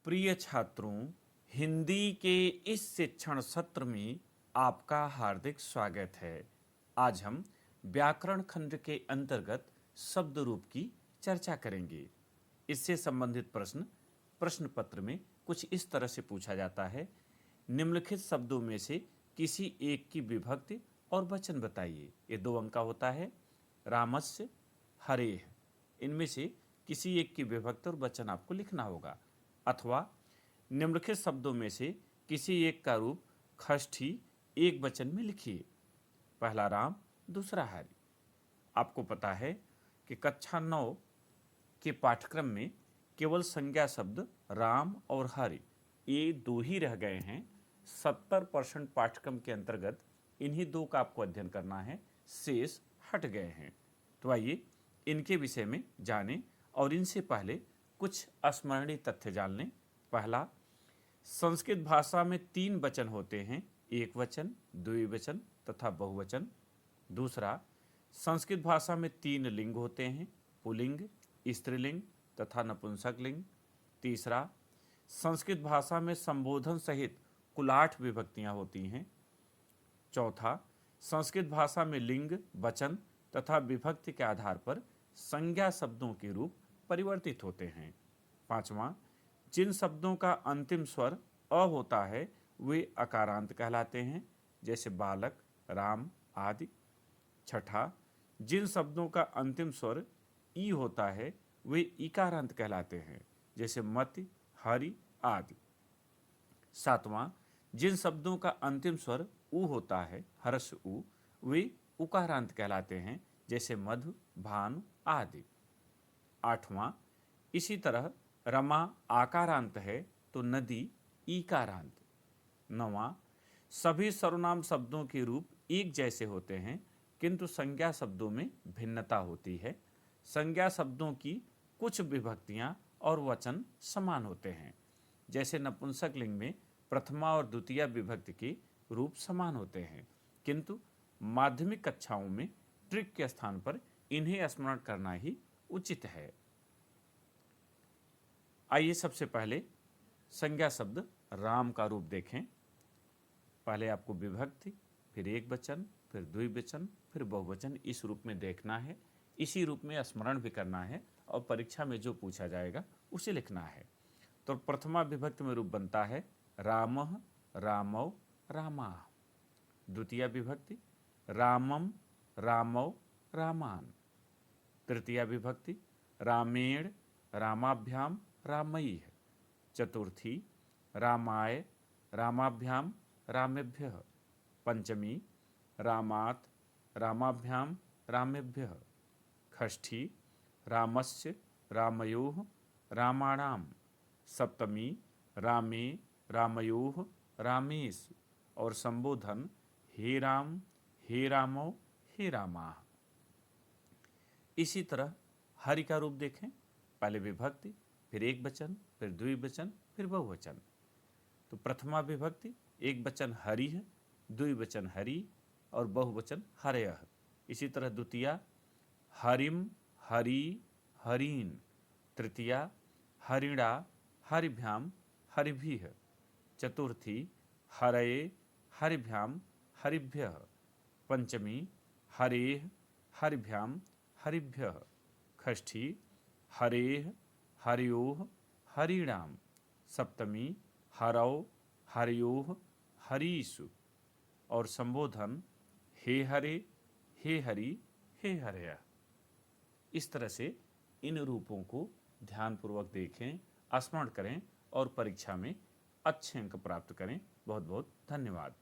प्रिय छात्रों, हिंदी के इस शिक्षण सत्र में आपका हार्दिक स्वागत है। आज हम व्याकरण खंड के अंतर्गत शब्द रूप की चर्चा करेंगे। इससे संबंधित प्रश्न पत्र में कुछ इस तरह से पूछा जाता है। निम्नलिखित शब्दों में से किसी एक की विभक्ति और वचन बताइए। ये 2 अंक का होता है। रामस्य, हरेह, इनमें से किसी एक की विभक्ति और वचन आपको लिखना होगा। अथवा निम्नलिखित शब्दों में से किसी एक का रूप षष्ठी एक वचन में लिखिए। पहला राम, दूसरा हरि। आपको पता है कि कक्षा 9 के पाठ्यक्रम में केवल संज्ञा शब्द राम और हरि ये 2 ही रह गए हैं। 70% पाठ्यक्रम के अंतर्गत इन्हीं 2 का आपको अध्ययन करना है, शेष हट गए हैं। तो आइए इनके विषय में जानें और इनसे पहले कुछ स्मरणीय तथ्य जान लें। पहला, संस्कृत भाषा में 3 वचन होते हैं, एक वचन, द्विवचन तथा बहुवचन। दूसरा, संस्कृत भाषा में 3 लिंग होते हैं, पुल्लिंग, स्त्रीलिंग तथा नपुंसक लिंग। तीसरा, संस्कृत भाषा में संबोधन सहित कुल 8 विभक्तियां होती हैं। चौथा, संस्कृत भाषा में लिंग, वचन तथा विभक्ति के आधार पर संज्ञा शब्दों के रूप परिवर्तित होते हैं। पांचवा, जिन शब्दों का अंतिम स्वर अ होता है वे अकारांत कहलाते हैं, जैसे बालक, राम आदि। छठा, जिन शब्दों का अंतिम स्वर ई होता है वे इकारांत कहलाते हैं, जैसे मति, हरि आदि। सातवां, जिन शब्दों का अंतिम स्वर उ होता है, हर्ष उ, वे उकारांत कहलाते हैं, जैसे मधु, भानु आदि। आठवां, इसी तरह रमा आकारांत है तो नदी ईकारांत। नवां, सभी सर्वनाम शब्दों के रूप एक जैसे होते हैं किंतु संज्ञा शब्दों में भिन्नता होती है। संज्ञा शब्दों की कुछ विभक्तियां और वचन समान होते हैं, जैसे नपुंसक लिंग में प्रथमा और द्वितीय विभक्ति के रूप समान होते हैं, किंतु माध्यमिक कक्षाओं में ट्रिक के स्थान पर इन्हें स्मरण करना ही उचित है। आइए सबसे पहले संज्ञा शब्द राम का रूप देखें। पहले आपको विभक्ति, फिर एक वचन, फिर द्विवचन, फिर बहुवचन इस रूप में देखना है। इसी रूप में स्मरण भी करना है और परीक्षा में जो पूछा जाएगा उसे लिखना है। तो प्रथमा विभक्ति में रूप बनता है रामः, रामौ, रामाः। द्वितीय विभक्ति रामम, रामौ, रामान। तृतीय विभक्ति रामेण, रामाभ्याम, रामैः। चतुर्थी रामाय, रामाभ्याम, रामेभ्यः। पंचमी रामात्, रामाभ्याम, रामेभ्यः। षष्ठी रामस्य, रामयोः, रामाणाम्। सप्तमी रामे, रामयोः, रामेषु। और संबोधन हे राम, हे रामौ, हे रामाः। इसी तरह हरि का रूप देखें। पहले विभक्ति, फिर एक वचन, फिर द्विवचन, फिर बहुवचन। तो प्रथमा विभक्ति एक वचन हरि है, द्विवचन हरि और बहुवचन हरयः। इसी तरह द्वितीया हरिम, हरि, हरीन। तृतीया हरिणा, हरिभ्याम, हरिभिः। चतुर्थी हरये, हरिभ्याम, हरिभ्यः। पंचमी हरेः, हरिभ्याम, हरिभ्यः। षष्ठी हरेः, हरयोः, हरीणाम्। सप्तमी हरौ, हरयोः, हरीषु। और संबोधन हे हरे, हे हरि, हे हरयः। इस तरह से इन रूपों को ध्यानपूर्वक देखें, स्मरण करें और परीक्षा में अच्छे अंक प्राप्त करें। बहुत बहुत धन्यवाद।